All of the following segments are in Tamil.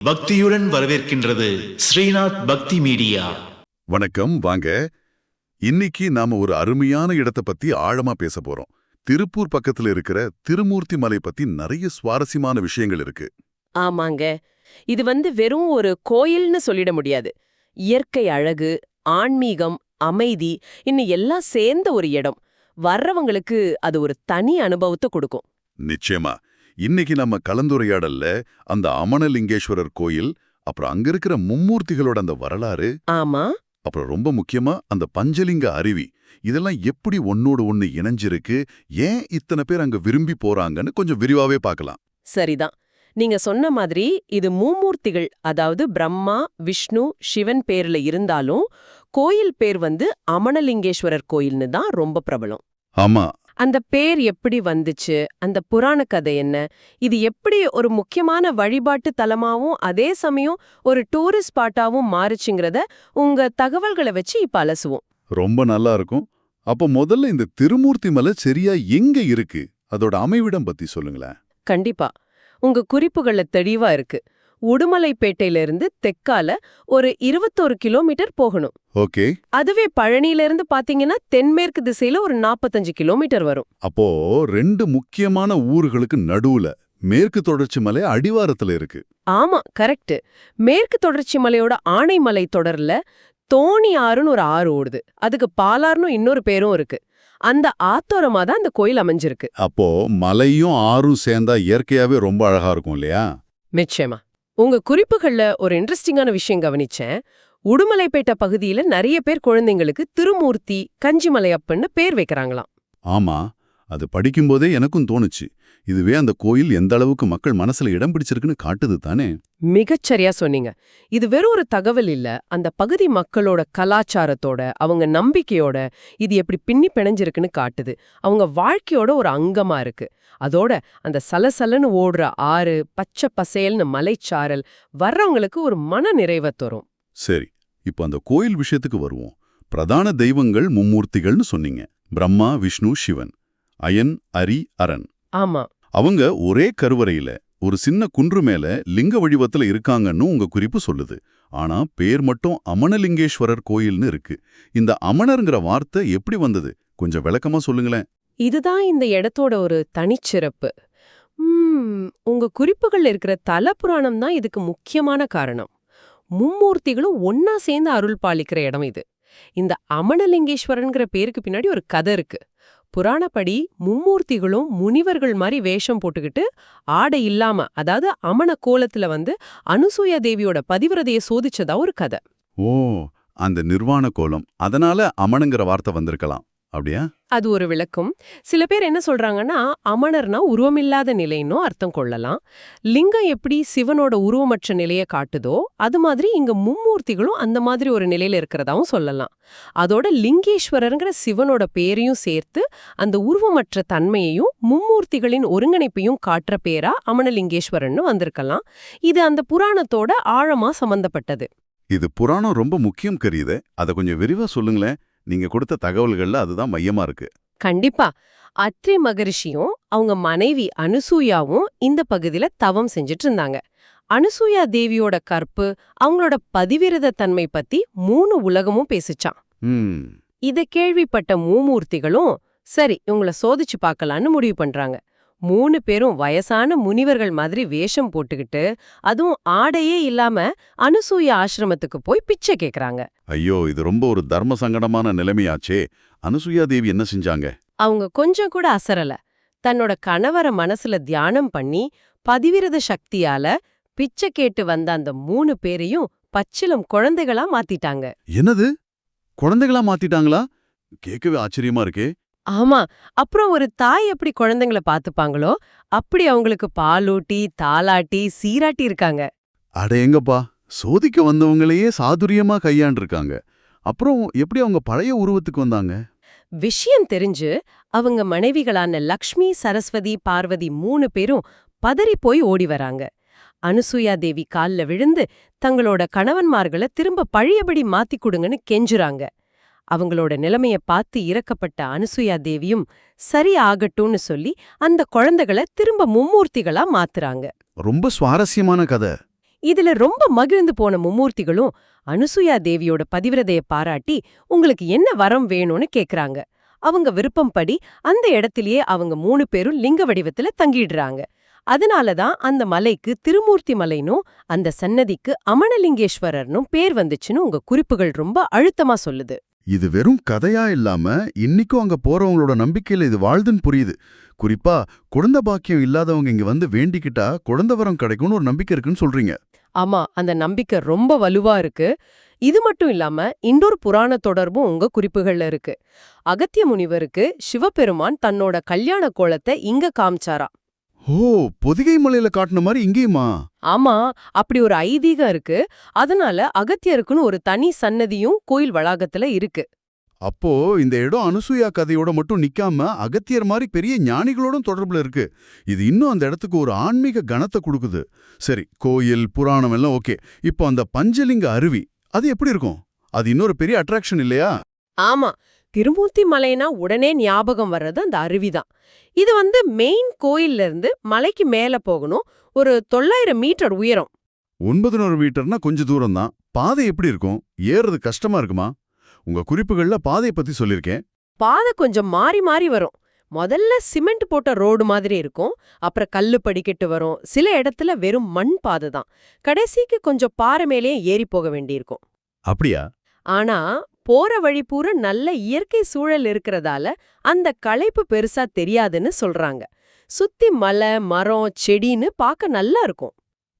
பக்தியுடன் வரவேற்கின்றது ஸ்ரீநாத் பக்தி மீடியா. வணக்கம். வாங்க. இன்னைக்கு நாம ஒரு அருமையான இடத்தை பத்தி ஆழமா பேச போறோம். திருப்பூர் பக்கத்துல இருக்கிற திருமூர்த்தி மலை பத்தி நிறைய சுவாரஸ்யமான விஷயங்கள் இருக்கு. ஆமாங்க. இது வெறும் ஒரு கோயில்னு சொல்லிட முடியாது. இயற்கை அழகு, ஆன்மீகம், அமைதி இன்னும் எல்லாம் சேர்ந்த ஒரு இடம். வர்றவங்களுக்கு அது ஒரு தனி அனுபவத்தை கொடுக்கும். நிச்சயமா. இன்னைக்கு நம்ம கலந்துரையாடல்ல அந்த அமனலிங்கேஸ்வரர் கோயில், அப்புறம் அங்க இருக்கிற மும்மூர்த்திகளோட அந்த வரலாறு, ஆமா, அப்புறம் ரொம்ப முக்கியமா அந்த பஞ்சலிங்க அருவி, இதெல்லாம் எப்படி ஒன்னோடு ஒண்ணு இணைஞ்சிருக்கு, ஏன் இத்தனை பேர் அங்க விரும்பி போறாங்கன்னு கொஞ்சம் விரிவாவே பார்க்கலாம். சரிதான். நீங்க சொன்ன மாதிரி இது மும்மூர்த்திகள், அதாவது பிரம்மா, விஷ்ணு, சிவன் பேர்ல இருந்தாலும் கோயில் பேர் அமனலிங்கேஸ்வரர் கோயில்னு தான் ரொம்ப பிரபலம். ஆமா. அந்த பேர் எப்படி வந்துச்சு, அந்த புராண கதை என்ன, இது எப்படி ஒரு முக்கியமான வழிபாட்டு தலமாவும் அதே சமயம் ஒரு டூரிஸ்ட் ஸ்பாட்டாவும் மாறுச்சுங்கிறத உங்க தகவல்களை வச்சு இப்ப அலசுவோம். ரொம்ப நல்லா இருக்கும். அப்போ முதல்ல இந்த திருமூர்த்தி மலை சரியா எங்க இருக்கு, அதோட அமைவிடம் பத்தி சொல்லுங்களேன். கண்டிப்பா. உங்க குறிப்புகள்ல தெளிவா இருக்கு. உடுமலைப்பேட்டையில இருந்து தெற்கால ஒரு 21 கிலோமீட்டர் போகணும். ஓகே. அதுவே பழனியில இருந்து பாத்தீங்கன்னா தென்மேற்கு திசையில ஒரு 45 கிலோமீட்டர் வரும். அப்போ ரெண்டு முக்கியமான ஊர்களுக்கு நடுவுல மேற்கு தொடர்ச்சி மலை அடிவாரத்துல இருக்கு. ஆமா, கரெக்ட். மேற்கு தொடர்ச்சி மலையோட ஆனைமலை தொடர்ல தோணி ஆறுன்னு ஒரு ஆறு ஓடுது. அதுக்கு பாலாறுன்னு இன்னொரு பேரும் இருக்கு. அந்த ஆத்தோரமா தான் அந்த கோயில் அமைஞ்சிருக்கு. அப்போ மலையும் ஆறும் சேர்ந்தா இயற்கையாவே ரொம்ப அழகா இருக்கும் இல்லையா? நிச்சயமா. உங்க குறிப்புகள்ல ஒரு இன்ட்ரெஸ்டிங்கான விஷயம் கவனிச்சேன். உடுமலைப்பேட்டை பகுதியில நிறைய பேர் குழந்தைங்களுக்கு திருமூர்த்தி, கஞ்சிமலையப்பன்னு பேர் வைக்கிறாங்களாம். ஆமா, அது படிக்கும்போதே எனக்கும் தோணுச்சு. இதுவே அந்த கோயில் எந்த அளவுக்கு மக்கள் மனசுல இடம் பிடிச்சிருக்குன்னு காட்டுது தானே. மிகச்சரியா சொன்னீங்க. இது வெறும் ஒரு தகவல் இல்ல, அந்த பகுதி மக்களோட கலாச்சாரத்தோட, அவங்க நம்பிக்கையோட இது எப்படி பின்னி பிணைஞ்சிருக்குன்னு காட்டுது. அவங்க வாழ்க்கையோட ஒரு அங்கமா இருக்கு. அதோட அந்த சலசலன்னு ஓடுற ஆறு, பச்சை பசேல்னு மலைச்சாரல் வர்றவங்களுக்கு ஒரு மன நிறைவை தரும். சரி, இப்போ அந்த கோயில் விஷயத்துக்கு வருவோம். பிரதான தெய்வங்கள் மும்மூர்த்திகள்னு சொன்னீங்க. பிரம்மா, விஷ்ணு, சிவன், அயன், அரி, அரண். ஆமா. அவங்க ஒரே கருவறையில ஒரு சின்ன குன்று மேல லிங்க வடிவத்துல இருக்காங்கன்னு உங்க குறிப்பு சொல்லுது. ஆனா பேர் மட்டும் அமனலிங்கேஸ்வரர் கோயில்னு இருக்கு. இந்த அமனர்ங்கிற வார்த்தை எப்படி வந்தது, கொஞ்சம் விளக்கமா சொல்லுங்களேன். இதுதான் இந்த இடத்தோட ஒரு தனிச்சிறப்பு. உங்க குறிப்புகள்ல இருக்கிற தல புராணம் தான் இதுக்கு முக்கியமான காரணம். மும்மூர்த்திகளும் ஒன்னா சேர்ந்து அருள் பாலிக்கிற இடம் இது. இந்த அமனலிங்கேஸ்வரன்கிற பேருக்கு பின்னாடி ஒரு கதை இருக்கு. புராணப்படி மும்மூர்த்திகளும் முனிவர்கள் மாதிரி வேஷம் போட்டுக்கிட்டு ஆடை இல்லாம, அதாவது அமன கோலத்துல அனுசூயா தேவியோட பதிவிரதையை சோதிச்சதா ஒரு கதை. ஓ, அந்த நிர்வாண கோலம், அதனால அமனுங்கிற வார்த்தை வந்திருக்கலாம், அப்படியா? அது ஒரு விளக்கம். சில பேர் என்ன சொல்றாங்கன்னா, அமணர்னா உருவமில்லாத நிலைன்னு அர்த்தம் கொள்ளலாம். லிங்கம் எப்படி சிவனோட உருவமற்ற நிலையை காட்டுதோ அது மாதிரி இங்க மும்மூர்த்திகளும் அந்த மாதிரி ஒரு நிலையில இருக்கிறதாவும் சொல்லலாம். அதோட லிங்கேஸ்வரருங்கிற சிவனோட பேரையும் சேர்த்து அந்த உருவமற்ற தன்மையையும் மும்மூர்த்திகளின் ஒருங்கிணைப்பையும் காட்டுற பேரா அமனலிங்கேஸ்வரன்னு வந்திருக்கலாம். இது அந்த புராணத்தோட ஆழமா சம்பந்தப்பட்டது. இது புராணம் ரொம்ப முக்கியம் கரியுது. அதை கொஞ்சம் விரிவா சொல்லுங்களேன். நீங்க கொடுத்த தகவல்கள்ல அதுதான் மையமா இருக்கு. கண்டிப்பா. அத்ரி மகரிஷியும் அவங்க மனைவி அனுசூயாவும் இந்த பகுதியில தவம் செஞ்சுட்டு இருந்தாங்க. அனுசூயா தேவியோட கற்பு, அவங்களோட பதிவிரத தன்மை பத்தி 3 உலகமும் பேசிச்சான். இத கேள்விப்பட்ட மும்மூர்த்திகளும் சரி இவங்கள சோதிச்சு பார்க்கலான்னு முடிவு பண்றாங்க. 3 பேரும் வயசான முனிவர்கள் மாதிரி வேஷம் போட்டுக்கிட்டு, அதுவும் ஆடையே இல்லாம அனுசூயா ஆசிரமத்துக்கு போய் பிச்சை கேக்குறாங்க. ஐயோ, இது ரொம்ப ஒரு தர்ம சங்கடமான நிலைமையாச்சே. அனுசூயா தேவி என்ன செஞ்சாங்க? அவங்க கொஞ்சம் கூட அசரல. தன்னோட கணவரை மனசுல தியானம் பண்ணி பதிவிரத சக்தியால பிச்சை கேட்டு வந்த அந்த 3 பேரையும் பச்சிலம் குழந்தைகளா மாத்திட்டாங்க. என்னது, குழந்தைகளா மாத்திட்டாங்களா? கேட்கவே ஆச்சரியமா இருக்கே. ஆமா. அப்புறம் ஒரு தாய் எப்படி குழந்தைங்களை பாத்துப்பாங்களோ அப்படி அவங்களுக்கு பாலூட்டி, தாலாட்டி, சீராட்டி இருக்காங்க. அட எங்கப்பா, சோதிக்க வந்தவங்களையே சாதுரியமா கையாண்டிருக்காங்க. அப்புறம் எப்படி அவங்க பழைய உருவத்துக்கு வந்தாங்க? விஷயம் தெரிஞ்சு அவங்க மனைவிகளான லக்ஷ்மி, சரஸ்வதி, பார்வதி 3 பேரும் பதறி போய் ஓடி வராங்க. அனுசூயா தேவி கால்ல விழுந்து தங்களோட கணவன்மார்களை திரும்ப பழையபடி மாத்தி கொடுங்கன்னு கெஞ்சுறாங்க. அவங்களோட நிலைமைய பார்த்து இரக்கப்பட்ட அனுசூயா தேவியும் சரி ஆகட்டும்னு சொல்லி அந்த குழந்தைகளை திரும்ப மும்மூர்த்திகளா மாத்துறாங்க. ரொம்ப சுவாரஸ்யமான கதை. இதுல ரொம்ப மகிழ்ந்து போன மும்மூர்த்திகளும் அனுசூயா தேவியோட பதிவிரதைய பாராட்டி உங்களுக்கு என்ன வரம் வேணும்னு கேக்குறாங்க. அவங்க விருப்பம்படி அந்த இடத்திலேயே அவங்க 3 பேரும் லிங்க வடிவத்துல தங்கிடுறாங்க. அதனாலதான் அந்த மலைக்கு திருமூர்த்தி மலைனும் அந்த சன்னதிக்கு அமணலிங்கேஸ்வரர்னும் பேர் வந்துச்சுன்னு உங்க குறிப்புகள் ரொம்ப அழுத்தமா சொல்லுது. இது வெறும் கதையா இல்லாம இன்னிக்கும் அங்க போறவங்களோட நம்பிக்கையில இது வாழ்துன்னு புரியுது. குறிப்பா குழந்தை பாக்கியம் இல்லாதவங்க இங்க வந்து வேண்டிக்கிட்டா குழந்தை வரம் கிடைக்கும்னு ஒரு நம்பிக்கை இருக்குன்னு சொல்றீங்க. ஆமா, அந்த நம்பிக்கை ரொம்ப வலுவா இருக்கு. இது மட்டும் இல்லாம இன்னொரு புராண தொடர்பும் உங்க குறிப்புகள்ல இருக்கு. அகத்திய முனிவருக்கு சிவபெருமான் தன்னோட கல்யாண கோலத்தை இங்க காமிச்சாராம். ஓ, பொதிகை மலையில காட்டுன மாதிரி இங்கேயுமா? ஆமா, அப்படி ஒரு ஐதீகம் இருக்கு. அதனால அகத்தியருக்குன்னு ஒரு தனி சன்னதியும் கோயில் வளாகத்துல இருக்கு. அப்போ இந்த இடம் அனுசூயா கதையோட மட்டும் நிக்காம அகத்தியர் மாதிரி பெரிய ஞானிகளோடும் தொடர்புல இருக்கு. இது இன்னும் அந்த இடத்துக்கு ஒரு ஆன்மீக கணத்தை கொடுக்குது. சரி, கோயில் புராணம் எல்லாம் ஓகே. இப்போ அந்த பஞ்சலிங்க அருவி அது எப்படி இருக்கும்? அது இன்னொரு பெரிய அட்ராக்ஷன் இல்லையா? ஆமா, திருமூர்த்தி மலைனா உடனே ஞாபகம் வர்றது அந்த அருவிதான். இது மெயின் கோயில்ல இருந்து மலைக்கு மேல போகணும். ஒரு 900 மீட்டர் உயரம். 900 மீட்டர்னா கொஞ்சம் தூரம் தான். பாதை எப்படி இருக்கும்? ஏறுறது கஷ்டமா இருக்குமா? உங்க குறிப்புகள்ல பாதையை பத்தி சொல்லிருக்கேன். பாதை கொஞ்சம் மாறி மாறி வரும். முதல்ல சிமெண்ட் போட்ட ரோடு மாதிரி இருக்கும். அப்புறம் கல்லு படிக்கட்டு வரும். சில இடத்துல வெறும் மண் பாதை தான். கடைசிக்கு கொஞ்சம் பாறை மேலேயே ஏறி போக வேண்டியிருக்கும். அப்படியா? ஆனா போற வழி பூரா நல்ல இயற்கை சூழல் இருக்கிறதால அந்த களைப்பு பெருசா தெரியாதுன்னு சொல்றாங்க. சுத்தி மலை, மரம், செடின்னு பார்க்க நல்லா இருக்கும்.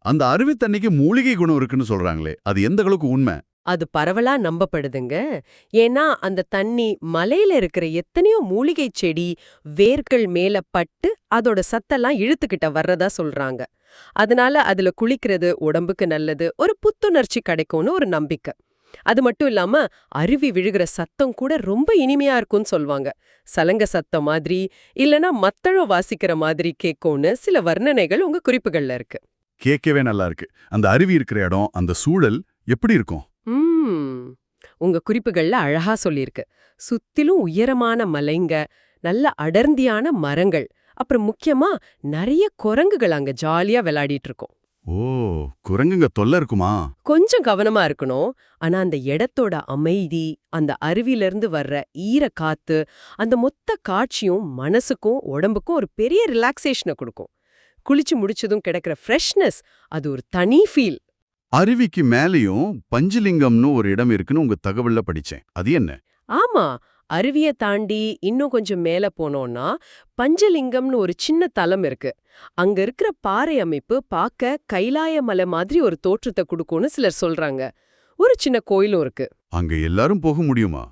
அந்த அருவி தண்ணிக்கு மூலிகை குணம் இருக்குன்னு சொல்றாங்களே, அது எந்த அளவுக்கு உண்மை? அது பரவலா நம்பப்படுதுங்க. ஏன்னா அந்த தண்ணி மலையில இருக்கிற எத்தனையோ மூலிகை செடி வேர்கள் மேல பட்டு அதோட சத்தெல்லாம் இழுத்துக்கிட்ட வர்றதா சொல்றாங்க. அதனால அதுல குளிக்கிறது உடம்புக்கு நல்லது, ஒரு புத்துணர்ச்சி கிடைக்கும்னு ஒரு நம்பிக்கை. அது மட்டும் இல்லாம அருவி விழுகிற சத்தம் கூட ரொம்ப இனிமையா இருக்கும்னு சொல்வாங்க. சலங்க சத்தம் மாதிரி இல்லனா மத்தளம் வாசிக்கிற மாதிரி கேட்கும்னு சில வர்ணனைகள் உங்க குறிப்புகள்ல இருக்கு. கேட்கவே நல்லா இருக்கு. அந்த அருவி இருக்கிற இடம், அந்த சூழல் எப்படி இருக்கும்? உங்க குறிப்புகள்ல அழகா சொல்லியிருக்கு. சுத்திலும் உயரமான மலைங்க, நல்ல அடர்ந்தியான மரங்கள், அப்புறம் முக்கியமா நிறைய குரங்குகள் அங்க ஜாலியா விளையாடிட்டு இருக்கும். ஓ, குரங்குங்க தொல்லை இருக்குமா? கொஞ்சம் கவனமா இருக்கணும். ஆனா அந்த இடத்தோட அமைதி, அந்த அருவியிலிருந்து வர்ற ஈர காத்து, அந்த மொத்த காட்சியும் மனசுக்கும் உடம்புக்கும் ஒரு பெரிய ரிலாக்ஸேஷனை கொடுக்கும். குளிச்சு முடிச்சதும் கிடைக்கிற ஃப்ரெஷ்னஸ், அது ஒரு தனி ஃபீல். அருவிக்கு மேலேயும் பஞ்சலிங்கம்னு ஒரு இடம் இருக்குன்னு உங்க தகவல்ல படிச்சேன். அது என்ன? ஆமா, அருவிய தாண்டி இன்னும் கொஞ்சம் மேல போனோம்னா பஞ்சலிங்கம்னு ஒரு சின்ன தலம் இருக்கு. அங்க இருக்கிற பாறை அமைப்பு பார்க்க கைலாய மலை மாதிரி ஒரு தோற்றத்தை கொடுக்கும்னு சிலர் சொல்றாங்க. ஒரு சின்ன கோயிலும் இருக்கு. அங்க எல்லாரும் போக முடியுமா?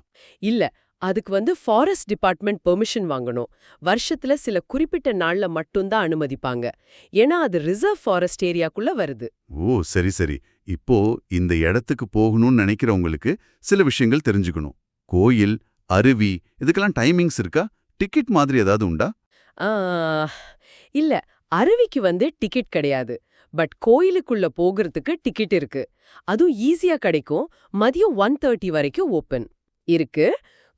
இல்ல, அதுக்கு ஃபாரஸ்ட் டிபார்ட்மெண்ட் பெர்மிஷன் வாங்கணும். வருஷத்துல சில குறிப்பிட்ட நாள்ல மட்டும்தான் அனுமதிப்பாங்க. ஏன்னா அது ரிசர்வ் ஃபாரஸ்ட் ஏரியாக்குள்ள வருது. ஓ, சரி சரி. இப்போ இந்த இடத்துக்கு போகணும்னு நினைக்கிறவங்களுக்கு சில விஷயங்கள் தெரிஞ்சுக்கணும். கோயில், அருவி இதுக்கெல்லாம் டைமிங்ஸ் இருக்கா? டிக்கெட் மாதிரி ஏதாவது உண்டா? ஆ, இல்ல, அருவிக்கு டிக்கெட் கிடையாது. பட் கோயிலுக்குள்ள போகிறதுக்கு டிக்கெட் இருக்கு. அதுவும் ஈஸியா கிடைக்கும். மதியம் 1:30 வரைக்கும் ஓபன் இருக்கு.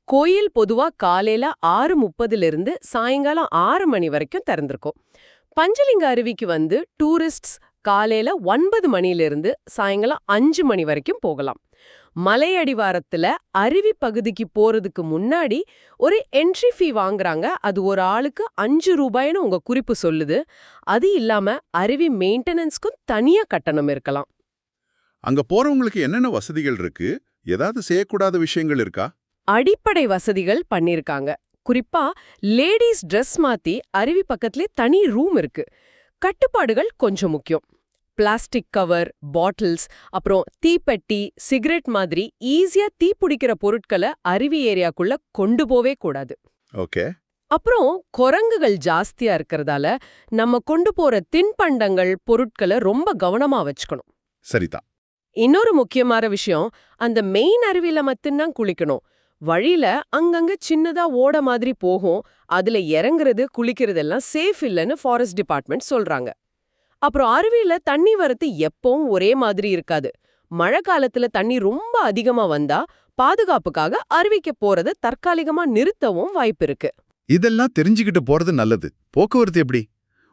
கோயில் பொதுவா காலையில 6:30 இருந்து சாயங்காலம் 6 மணி வரைக்கும் திறந்திருக்கும். பஞ்சலிங்க அருவிக்கு டூரிஸ்ட்ஸ் காலையில 9 மணியிலிருந்து சாயங்காலம் 5 மணி வரைக்கும் போகலாம். மலையடிவாரத்துல அருவி பகுதிக்கு போறதுக்கு முன்னாடி ஒரு என்ட்ரி ஃபீ வாங்குறாங்க. அது ஒரு ஆளுக்கு 5 ரூபாய்னு உங்க குறிப்பு சொல்லுது. அது இல்லாம அருவி மெயின்டெனன்ஸ்க்கும் தனியா கட்டணம் இருக்கலாம். அங்க போறவங்களுக்கு என்னென்ன வசதிகள் இருக்கு? ஏதாவது செய்யக்கூடாத விஷயங்கள் இருக்கா? அடிப்படை வசதிகள் பண்ணிருக்காங்க. குறிப்பா லேடிஸ் ட்ரெஸ் மாத்தி அருவி பக்கத்திலே தனி ரூம் இருக்கு. கட்டுப்பாடுகள் கொஞ்சம் முக்கியம். பிளாஸ்டிக் கவர், பாட்டில்ஸ், அப்புறம் தீப்பெட்டி, சிகரெட் மாதிரி ஈஸியா தீப்பிடிக்கிற பொருட்களை அருவி ஏரியாக்குள்ள கொண்டு போவே கூடாது. ஓகே. அப்புறம் குரங்குகள் ஜாஸ்தியா இருக்கிறதால நம்ம கொண்டு போற தின்பண்டங்கள், பொருட்களை ரொம்ப கவனமா வச்சுக்கணும். சரிதான். இன்னொரு முக்கியமான விஷயம், அந்த மெயின் அருவியில மட்டும்தான் குளிக்கணும். வழியில அங்கங்க சின்னதா ஓட மாதிரி போகும். அதுல இறங்குறது, குளிக்கிறதெல்லாம் சேஃப் இல்லைன்னு ஃபாரஸ்ட் டிபார்ட்மெண்ட் சொல்றாங்க. அப்புறம் அருவியில தண்ணி வரத்து எப்பவும் ஒரே மாதிரி இருக்காது. மழை காலத்துல தண்ணி ரொம்ப அதிகமா வந்தா பாதுகாப்புக்காக அருவிக்கு போறத தற்காலிகமா நிறுத்தவும் வாய்ப்பு இருக்கு. இதெல்லாம் தெரிஞ்சுக்கிட்டு போறது நல்லது. போக்குவரத்து எப்படி?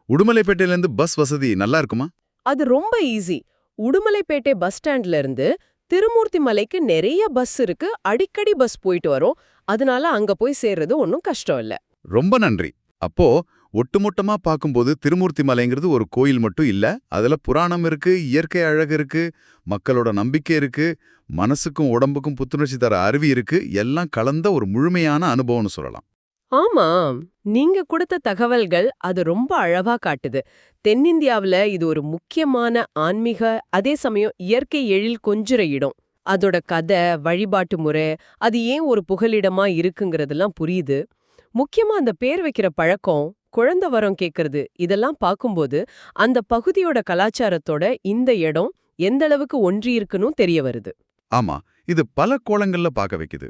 உடுமலைப்பேட்டையில இருந்து பஸ் வசதி நல்லா இருக்குமா? அது ரொம்ப ஈஸி. உடுமலைப்பேட்டை பஸ் ஸ்டாண்ட்ல இருந்து திருமூர்த்தி மலைக்கு நிறைய பஸ் இருக்கு, அடிக்கடி பஸ் போயிட்டு வரும். அதனால அங்க போய் சேர்றது ஒன்னும் கஷ்டம் இல்ல. ரொம்ப நன்றி. அப்போ ஒட்டுமொத்தமா பார்க்கும்போது திருமூர்த்தி மலைங்கிறது ஒரு கோயில் மட்டும் இல்ல, அதுல புராணம் இருக்கு, இயற்கை அழகு இருக்கு, மக்களோட நம்பிக்கை இருக்கு, மனசுக்கும் உடம்புக்கும் புத்துணர்ச்சி தர அருவி இருக்கு, எல்லாம் கலந்த ஒரு முழுமையான அனுபவம்னு சொல்லலாம். ஆமாம், நீங்க கொடுத்த தகவல்கள் அது ரொம்ப அழகா காட்டுது. தென்னிந்தியாவுல இது ஒரு முக்கியமான ஆன்மீக, அதே சமயம் இயற்கை எழில் கொஞ்சுற இடம். அதோட கதை, வழிபாட்டு முறை, அது ஏன் ஒரு புகலிடமா இருக்குங்கிறதெல்லாம் புரியுது. முக்கியமா அந்த பேர் வைக்கிற பழக்கம், குழந்தை வரம் கேட்கறது, இதெல்லாம் பார்க்கும்போது அந்த பகுதியோட கலாச்சாரத்தோட இந்த இடம் எந்த அளவுக்கு ஒன்றி இருக்குன்னு தெரிய வருது. ஆமா, இது பல கோணங்கள்ல பார்க்க வைக்குது.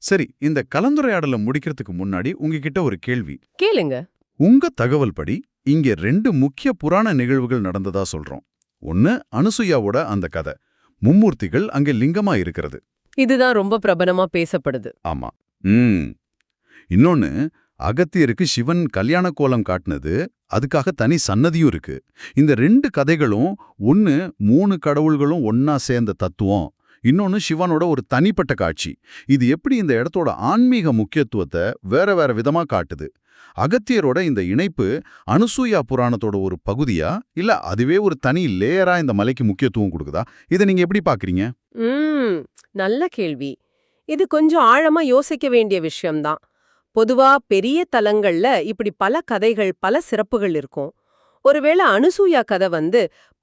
சரி, இந்த கலந்துரையாடலை முடிக்கிறதுக்கு முன்னாடி உங்ககிட்ட ஒரு கேள்வி. கேளுங்க. உங்க தகவல் படி இங்க 2 முக்கிய புராண நிகழ்வுகள் நடந்ததா சொல்றோம். ஒன்னு அனுசுயாவோட அந்த கதை, மும்மூர்த்திகள் அங்கே லிங்கமா இருக்கிறது. இதுதான் ரொம்ப பிரபலமா பேசப்படுது. ஆமா. இன்னொன்னு அகத்தியருக்கு சிவன் கல்யாண கோலம் காட்டினது, அதுக்காக தனி சன்னதியும் இருக்கு. இந்த 2 கதைகளும் ஒன்னு 3 கடவுள்களும் ஒன்னா சேர்ந்த தத்துவம், இன்னொன்னு சிவனோட ஒரு தனிப்பட்ட காட்சி. இது எப்படி இந்த இடத்தோட ஆன்மீக முக்கியத்துவத்தை வேற வேற விதமா காட்டுது? அகத்தியரோட இந்த இணைப்பு அனுசூயா புராணத்தோட ஒரு பகுதியா, இல்ல அதுவே ஒரு தனி லேயரா இந்த மலைக்கு முக்கியத்துவம் கொடுக்குதா? இதை நீங்க எப்படி பாக்குறீங்க? நல்ல கேள்வி. இது கொஞ்சம் ஆழமா யோசிக்க வேண்டிய விஷயம்தான். பொதுவா பெரிய தலங்கள்ல இப்படி பல கதைகள், பல சிறப்புகள் இருக்கும். ஒருவேளை அனுசூயா கதை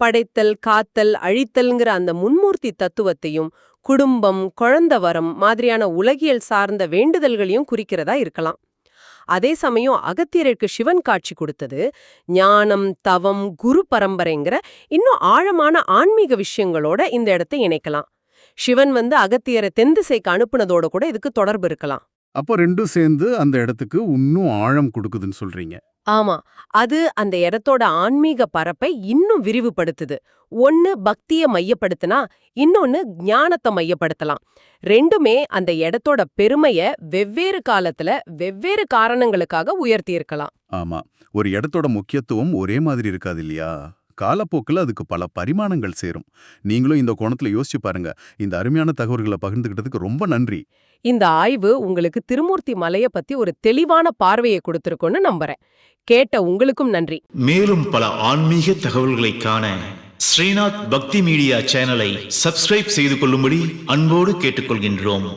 படைத்தல், காத்தல், அழித்தல்ங்கிற அந்த முன்மூர்த்தி தத்துவத்தையும் குடும்பம், குழந்தை வரம் மாதிரியான உலகியல் சார்ந்த வேண்டுதல்களையும் குறிக்கிறதா இருக்கலாம். அதே சமயம் அகத்தியருக்கு சிவன் காட்சி கொடுத்தது ஞானம், தவம், குரு பரம்பரைங்கிற இன்னும் ஆழமான ஆன்மீக விஷயங்களோட இந்த இடத்தை இணைக்கலாம். சிவன் அகத்தியரை தென்திசைக்கு அனுப்புனதோட கூட இதுக்கு தொடர்பு இருக்கலாம். அப்போ 2 சேர்ந்து அந்த இடத்துக்கு இன்னும் ஆழம் கொடுக்குதுன்னு சொல்றீங்க. ஆமா, அது அந்த இடத்தோட ஆன்மீக பரப்பை இன்னும் விரிவுபடுத்துது. ஒன்னு பக்திய மையப்படுத்தினா, இன்னொன்னு ஞானத்தை மையப்படுத்தலாம். 2மே அந்த இடத்தோட பெருமைய வெவ்வேறு காலத்துல வெவ்வேறு காரணங்களுக்காக உயர்த்தி இருக்கலாம். ஆமா, ஒரு இடத்தோட முக்கியத்துவம் ஒரே மாதிரி இருக்காது இல்லையா? காலப்போக்கில் அதுக்கு பல பரிமாணங்கள் சேரும். நீங்களும் இந்த கோணத்துல யோசிச்சு பாருங்க. இந்த அருமையான தகவல்களை பகிர்ந்துகிட்டதுக்கு ரொம்ப நன்றி. இந்த ஆய்வு உங்களுக்கு திருமூர்த்தி மலைய பத்தி ஒரு தெளிவான பார்வையை கொடுத்திருக்கும்னு நம்புறேன். கேட்ட உங்களுக்கும் நன்றி. மேலும் பல ஆன்மீக தகவல்களை காண ஸ்ரீநாத் பக்தி மீடியா சேனலை சப்ஸ்கிரைப் செய்து கொள்ளும்படி அன்போடு கேட்டுக்கொள்கின்றோம்.